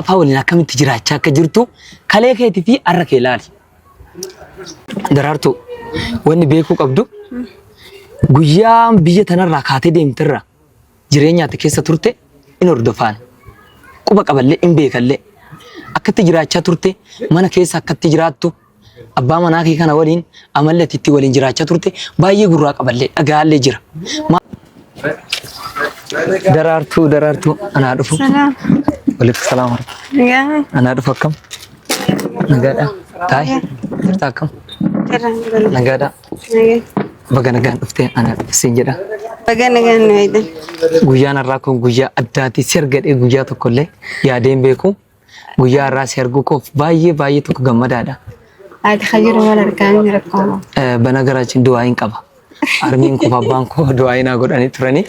fa'aa waliin akkamitti jiraachaa akka jirtu kalee keetii fi har'a kee ilaali. Daraartuu wanni beekuu qabdu guyyaa biyya tanarraa kaatee deemtirra jireenyaati keessa turte in hordofaan quba qaballee in beekallee akkatti jiraachaa turte mana keessa akkatti jiraattu abbaa manaa kee kana waliin amallatitti waliin jiraachaa turte baay'ee gurraa qaballee dhagaallee jira. Daraartuu anaa dhufu. Walitti salaam. Anaa dhufu akkam? Nagaadha. Taa'e jirta akkam? Nagaadha. Baga nagaan dhuftee anaa siin jedha. Baga nagaan nuyi. Guyyaan har'aa kun guyyaa addaati si argadhee guyyaa tokkollee yaadeen beeku. Guyyaa har'aa si arguu koof baay'ee tokko gammadaadha. Ati khajira wal arkaan rakkoo. Bana garaachiin du'aa hin qaba. Armiin koo abbaan koo du'aa hin godhanii turanii.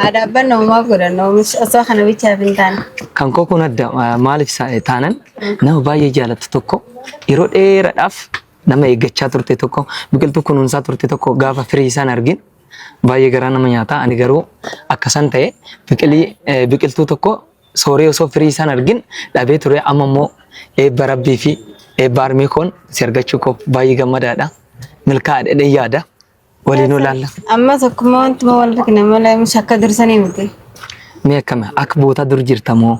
Adabban nama godhannu osoo kana bichaaf hin taane. Kan koo kun adda maaliif taanan nama baay'ee jaallattu tokko yeroo dheeraadhaaf nama eeggachaa turte tokko biqiltuu kunuunsaa turte tokko gaafa firii isaan argin baay'ee garaa nama nyaata. Ani garuu akkasan ta'e biqiltuu tokko sooree osoo firii isaan argin dhabee ture amma immoo eebba rabbii fi eebba armii koon si argachuu koo baay'ee gammadaadha. Milkaa'aadha yaada. Waliin olaalla. Amma tokkummaa wanti wal argina malee akka dursanii miti. Mee akkami akka bootaa dur jirta moo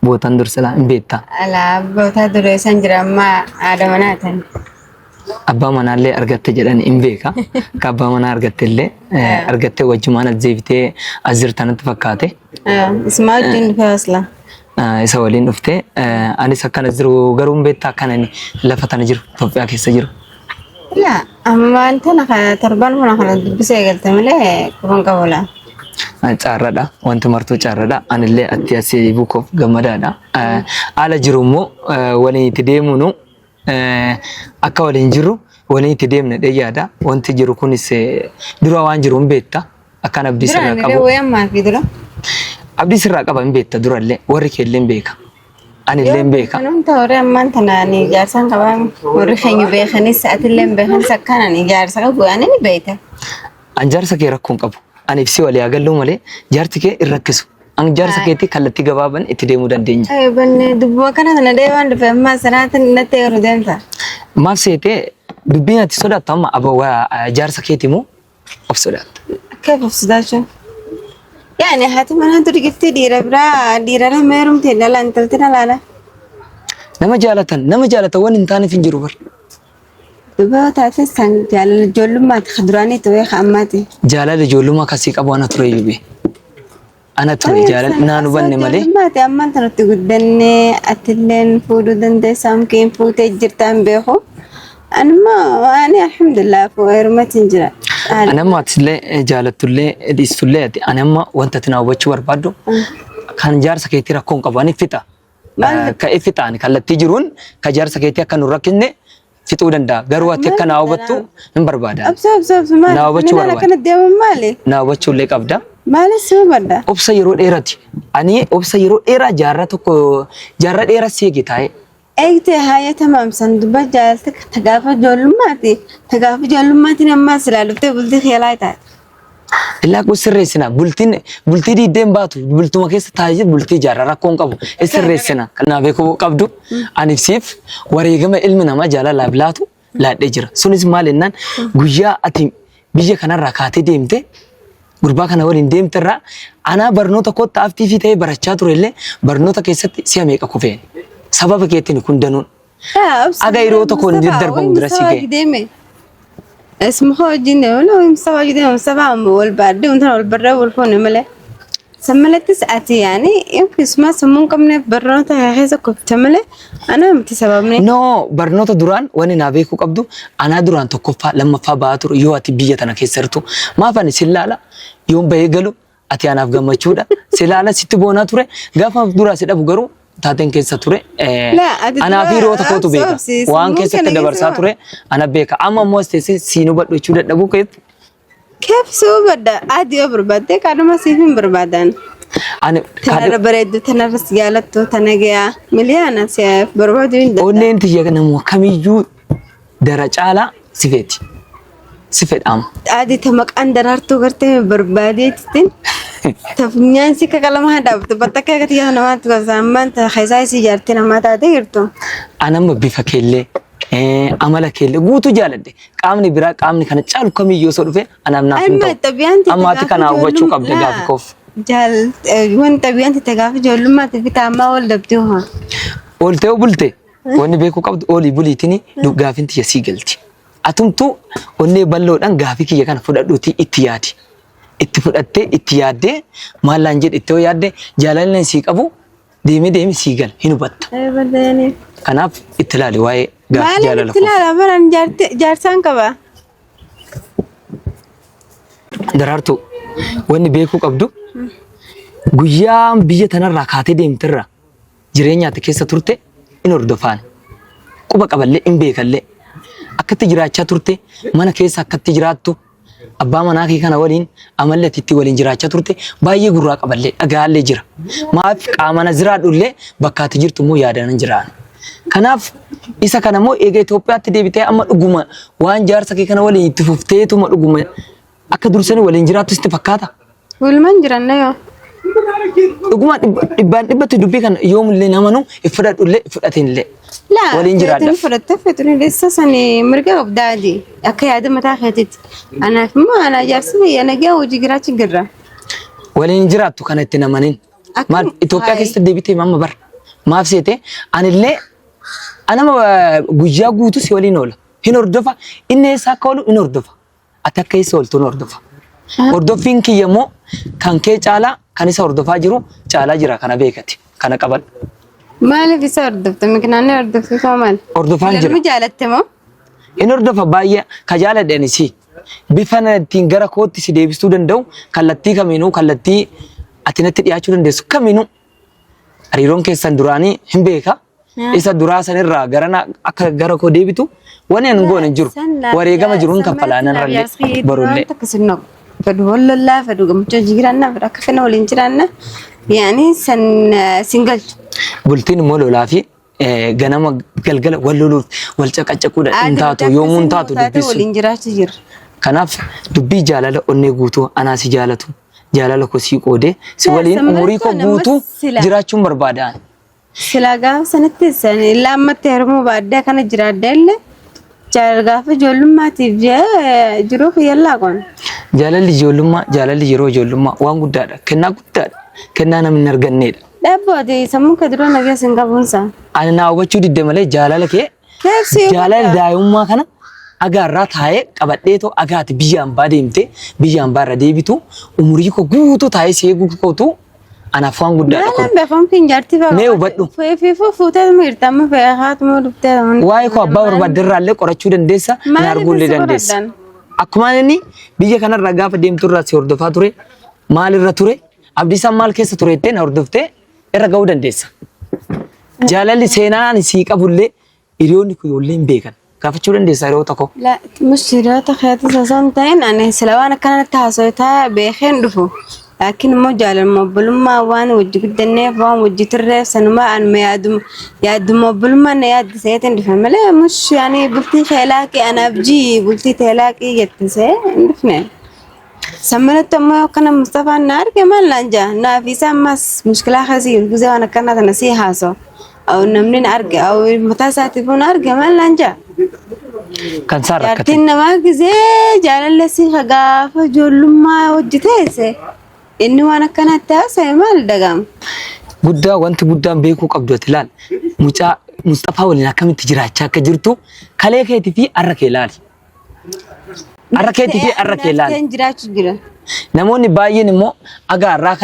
bootaan dursalaa hin beektaa? Alaa bootaa duree san jira amma haadha manaa ta'an. Abbaa manaallee argatte jedhanii hin beeka. Akka abbaa manaa argattellee argattee wajjumaan as deebitee as jirtanatti fakkaate. Ismaa wajjin dhufee asla. Isa waliin dhuftee anis akkana jiru garuu hin beektaa akkanani lafa tana jiru Itoophiyaa keessa jiru. La, amma antana torban mana kana dubbisee galte malee kuban qabola. Caarradha. Wanti martuu caarradha. Anillee atti asii buukuuf gammadaadha. Haala jiru immoo waliin itti deemnu akka waliin jiru waliin itti deemne dheeyyaadha. Wanti jiru kunis dura waan jiru hin beekta. Akkan abdii sirraa qabu. Dura wayammaa fi dura. Abdii sirraa qaba hin beekta durallee warri keellee hin beeka. Anillee hin beeka. Kanum ta'ore ammaan tanaan ijaarsan qabaan warri keenya beekanis sa'atillee hin beekan sakkanaan ijaarsa qabu ani ni beekta. An jaarsa kee rakkoon qabu. Ani ibsi walii agalluu malee jaarti kee hin rakkisu. An jaarsa keetti kallattii gabaaban itti deemuu dandeenya. Banne dubbuma kana tana deemaan dhufe ammaa sanaatiin natti yeroo deemta. Maaf seetee dubbiin ati sodaattu amma jaarsa keetii moo of sodaatta? Keef of sodaachuun. Yani hati mana durgitti dhiira biraa dhiira lama heerumtee dhalaan intalti dhalaala. Nama jaalatan waan hin taaneef hin jiru bar. Dubbaa taate san jaalala ijoollummaati kaduraanii ta'ee ammaati. Jaalala ijoollummaa kasii qabu ana ture iyyuu ana ture jaalala naan hubanne malee. Ijoollummaati ammaan tanatti guddannee atilleen fuudhuu dandeessaa mukeen fuutee jirtaan beeku. Anuma ani alhamdulillah heerumatiin jira. Anamma atillee jaalatullee dhiistullee anamma wanta ati na hubachuu barbaaddu kan jaarsa keetii rakkoon qabu ani fixa. Ka ifixaan kallattii jiruun ka jaarsa keetii akka nu rakkisne fixuu danda'a. Garuu ati akka na hubattu hin barbaada. Absa maali? Na hubachuu barbaada. Kana deeman maali? Na hubachuullee qabda. Maali si hubadda? Obsa yeroo dheeraati. Ani obsa yeroo dheeraa jaarra dheeraa seegi taa'e. Eegtee haaya tamaamsan dubba jaalalta tagaafa ijoollummaati. Tagaafa ijoollummaati ammaas ilaaluftee bultii keelaa taate. Illaa kun sirreessina bultii diideen baatu bultuma keessa taa'ee bultii jaarraa rakkoon qabu sirreessina kan beekuu qabdu anibsiif wareegama ilmi namaa jaalalaaf laatu laadhee jira. Sunis maal jennaan guyyaa ati biyya kanarraa kaatee deemte gurbaa kana waliin deemterraa anaa barnoota kootta aftii fi ta'ee barachaa turellee barnoota keessatti si'a meeqa kufee. Sababa keetiin kun danuun. Aga yeroo tokko hin darbamu bira si ga'e. Isma hojiin deemu imsa hojii deemu sababa wal baadde untan wal barraa wal foone malee. Sammalattis ati yaani yookiisuma sammuun qabneef barnoota keessa kofte malee ana miti sababni. No barnoota duraan wani naa beekuu qabdu anaa duraan tokkoffaa lammaffaa ba'aa ture yoo ati biyya tana keessa jirtu maaf ani si ilaala yoon bahee galu ati anaaf gammachuudha si ilaala sitti boonaa ture gaafa duraa si dhabu garuu. Taateen keessa ture anaa fi yeroo tokkotu beeka waan keessatti dabarsaa ture ana beeka amma immoo teessee siin hubadhu jechuu dadhabuu keetti. Keef si hubadda adii yoo barbaadde kaadhuma siif hin barbaadan. Tanarra bareeddu tanarra si jaalattu tana gayaa miliyaana siif barbaadu hin danda'u. Onneen tiyya namoo kamiyyuu dara caalaa sifeeti. Sifeedhaama. Adii ta maqaan daraartuu gartee barbaadeettiin Tafnyaan si kakalama hadap batakka katiya namat ko zaman ta khaisai si jarti namata deerto. Anam bifa kelle amala kelle guutu jaaladde qaamni biraa qaamni kana caalu kamiyyuu soo dhufe anam naaf hin ta'u ammaati kana hubachuu qabda gaafi koof jaal wan tabiyanti tagaaf ijoollummaa bita amma wal dabdee haa ooltee bulte wanni beeku qabdu oolii buliitini gaafinti yasii galti atumtu onnee balloodhaan gaafi kiyya kana fudhadhuuti itti yaadi itti fudhattee itti yaaddee maallaan jedhe itti yaadde jaalalleen sii qabu deemi sii gal hin hubatta. Kanaaf itti ilaali waa'ee gaafi jaalala koo. Maaliif itti ilaala baran jaarsaan qaba. Daraartuu wanni beekuu qabdu guyyaa biyya tanarraa kaatee deemtirra jireenyaatti keessa turte in hordofaan quba qaballee in beekallee akkatti jiraachaa turte mana keessa akkatti jiraattu abbaa manaa kee kana waliin amallee itti waliin jiraachaa turte baay'ee gurraa qaballee dhagaallee jira maaf qaamana jiraadhullee bakka ati jirtu immoo yaadanan jiraan kanaaf isa kana immoo eega Itoophiyaatti deebitee amma dhuguma waan jaarsa kee kana waliin itti fufteetuma dhuguma akka dursanii waliin jiraattu sitti fakkaata. Walman jiranna yoo. Dhuguma dhibbatti dubbii kana yoomillee namanu fudhadhullee fudhatinillee. Waliin jiraadha. Laa fudhattee fedhanii leessa sanii mirga qabdaadi akka yaada mataa keetitti. Anaaf immoo ana jaarsi biyya nagaa hojii giraachi girra. Waliin jiraattu kana itti namanin. Maal Itoophiyaa keessatti deebitee mamma bar. Maaf seete anillee anama guyyaa guutuu si waliin oola. Hin hordofa inni eessa akka oolu hin hordofa. Ati akka eessa ooltuun hordofa. Hordoffiin kiyya immoo kan kee caalaa kan isa hordofaa jiru caalaa jira kana beekati kana qaban. Maaliif isa hordofta miknaanni hordofsiisaa maal? Hordofaan jira. Ilmi jaalatte moo? Inni hordofa baay'ee ka jaaladhani si bifan ittiin gara kootti si deebisuu danda'u kallattii kamiinuu kallattii ati natti dhiyaachuu dandeessu kamiinuu hariiroon keessan duraanii hin beeka isa duraa sanirraa gara akka gara koo deebitu wani an goone jiru wareegama jiruun kaffalaanan rallee barullee. Fadu hollallaa fadu gamchoo jiraanna fadu akka kana waliin jiraanna yaani san singalchu. Bultiin immoo lolaa fi ganama galgala wal loluuf wal caqacaquudha hin taatu yoomuu hin taatu dubbisu. Waliin jiraachuu jira. Kanaaf dubbii jaalala onnee guutuu anaa si jaalatu jaalala koo sii qoodee si waliin umurii koo guutuu jiraachuun barbaadaan. Silaa gaafa sanatti sani laammatti harmuu baaddaa kana jiraadda illee jaalala gaafa ijoollummaatiif jiruu fayyallaa qoon. Jaalalli ijoollummaa jaalalli yeroo ijoollummaa waan guddaadha kennaa guddaadha kennaa namni hin arganneedha. Dhabbooti sammuu ka duraan nagaa sin qabuunsa. Ani naa hubachuu didde malee jaalala kee jaalala daa'imummaa kana agaarraa taa'ee qabadheetoo agaati biyya hambaa deemtee biyya hambaa irra deebitu umurii koo guutuu taa'ee si eeguu kootu anaaf waan guddaadha. Maalaan beekamu kin jaartii fa'a. Mee hubadhu. Fiifuu fuutee mirta amma fe'aa haatuma dhuftee. Waa'ee koo abbaa barbaadderraa illee qorachuu dandeessa hin arguullee dandeessa. Akkuma inni biyya kanarra gaafa deemturraa si hordofaa ture maalirra ture abdiisaan maal keessa ture jettee na hordoftee irra ga'uu dandeessa. Jaalalli seenaan sii qabullee hiriyoonni kun ijoollee hin beekan gaafachuu dandeessa yeroo tokko. Mushiriyoota keetti sasan ta'in ani sila waan akkanatti haasawaa beekeen dhufu. Laakiin immoo jaalalma obbolummaa waan wajji guddanneef waan wajji turreef sanumaa anuma yaaduma obbolummaa na yaaddiseetiin dhufe malee mush yaani bultii keelaaqii anaaf jii bultii teelaaqii jettisee hin dhufne. Sammanatti ammoo akkana Mustafaan na arge maal naan jaa naaf isa ammas mushkilaa kasii guzee waan akkana tana sii haasoo. Namni na arge mataa isaatiif na arge maal naan jaa. Kan saa rakkate. Jaartiin namaa gizee jaalalli sii gaafa ijoollummaa hojii teesse. Inni waan akkanatti haasa'e maal dagaama? Guddaa wanti guddaan beekuu qabdu ati ilaali. Mucaa Mustafaa waliin akkamitti jiraachaa akka jirtu kalee keetii fi har'a kee ilaali. Har'a keetii fi har'a kee ilaali. Jiraachuu jira. Namoonni baay'een immoo agaarraa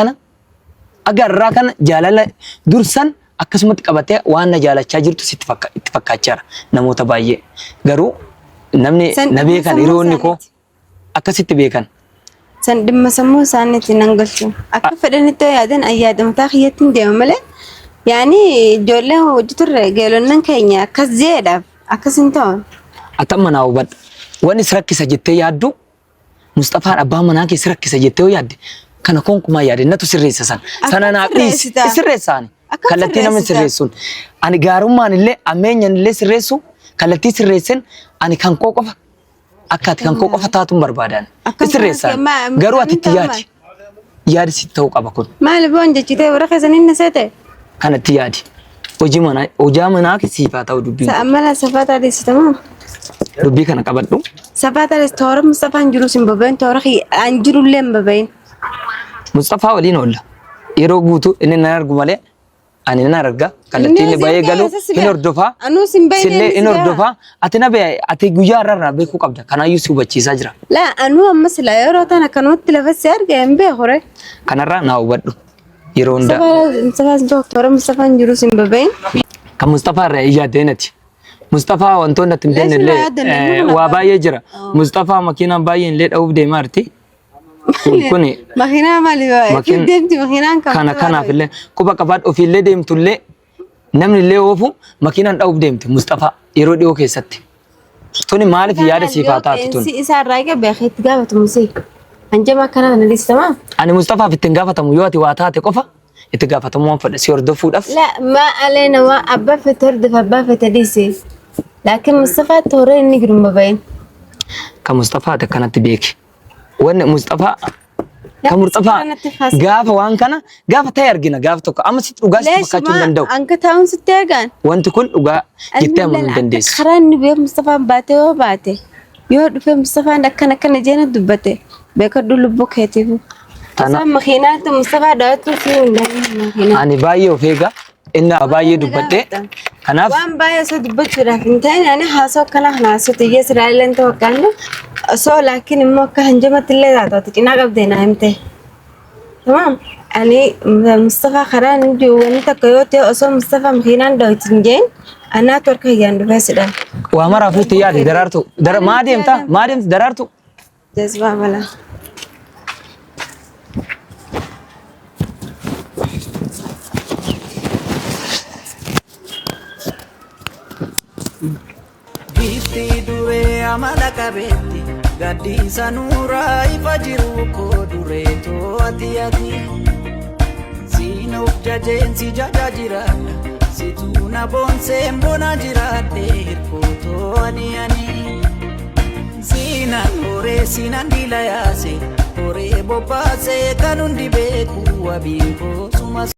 kana jaalala dursan akkasumatti qabatee waan na jaalachaa jirtu sitti fakkaachaa namoota baay'ee. Garuu namni na beekan hiriyoonni koo akkasitti beekan. San dhimma sammuu isaaniitti nan galchu. Akka fedhanitti yaadan ayyaadamtaa kiyyatti hin deemu malee yaani ijoolleen hojii turre geelonnan keenya akkas jeedhaaf akkas hin ta'u. Atamma naa hubadha. Wanni si rakkisa jettee yaaddu Mustafaan abbaa manaa kee si rakkisa jettee yoo yaadde kana konkumaa yaade natu sirreessa san. Sana naa dhiisi sirreessaani. Kallattii namni sirreessuun. Ani gaarummaan illee ammeenyan illee sirreessu kallattii sirreessan ani kan koo qofa. Akka ati kan koo qofa taatuun barbaadan. Sirreessaan garuu ati itti yaadi. yaadi si ta'uu qaba kun. Maal boon jechitee warra keessan inni seete? Kanatti yaadi. Hojii manaa siifaa ta'u dubbiin. Sa'amala safaata adeessitamaa? Dubbii kana qabadhu. Safaata adeess toora Mustafaan jiru sin babayin toora an jirullee hin babayin. Mustafaa waliin oolla. Yeroo guutuu inni nan argu malee ani nan arga. Kallattii inni baay'ee galu hin hordofaa. Anuus hin baay'ee Sillee hin hordofaa. Ati guyyaa irraa beekuu qabda. Kanaayyuu si hubachiisaa jira. Laa anuu ammas laa yeroo tana kanumatti lafa si arga hin beekure. Kanarraa naa hubadhu. Yeroo hundaa. Toora Mustafaan jiru sin babayin. Kan Mustafaa irraa iyyaadeenati. Mustafaa wantoonni ati hin beekne illee waa baay'ee jira. Mustafaa makiinaan baay'een illee dha'uuf deemaa jirti. Kuni makiinaa maali baay'ee deemti makiinaan kan kanaaf illee quba qabaadhu ofiillee deemtu illee namni illee oofu makiinaan dha'uuf deemti Mustafaa yeroo dhiyoo keessatti. Tuni maaliif yaada siifaa taatu tun? Isaa irraa egaa beekee itti gaafatamu si. Anjama akkanaa kana dhiistamaa? Ani Mustafaaf itti gaafatamu yoo ati waa taate qofa itti gaafatamu waan fedha si hordofuudhaaf. La ma aleena waa abbaa fete hordofa abbaa fete dhiise. Laakiin Mustafaa toora inni giduma bayin. Kan Mustafaa akkanatti beeki. Wanni Mustafaa kan Mustafaa gaafa waan kana gaafa ta'e argina gaafa tokko amma sitti dhugaa sitti fakkaachuu hin danda'u. Anka taa'uun sitti eegaan. Wanti kun dhugaa jettee amanu hin dandeessu. Karaa inni beeku Mustafaan baate yoo baate yoo dhufe Mustafaan akkana jeena dubbate beekadhu lubbuu keetiifu. Isaan makiinaatti Mustafaa daawwatu fi hin dandeenye. Ani baay'ee of eega inni baay'ee dubbadhee kanaaf waan baay'ee osoo dubbachuudhaaf hin ta'in ani haasoo akkana haasoo xiyyees Israa'eleen ta'uu qabu. Osoo laakiin immoo akka hanjamatti illee taatoti cinaa qabdee naa himte. Tamam. Ani Mustafaa karaa inni jiru wanni takka yoo ta'e osoo Mustafaa makiinaan daawwatu hin jeen anaatu harka hiyyaan dhufeessidhaan. waa maraaf itti yaade daraartu maa deemta daraartu. Jazbaa balaa. Gifti dure amala kabetti gaddi sanura ifa jiru ko dure to ati Sino jajensi jaja jirana situna bonse mbona jirate ko to ani Sina ore sina ndila yase ore bopase kanundi beku abinko suma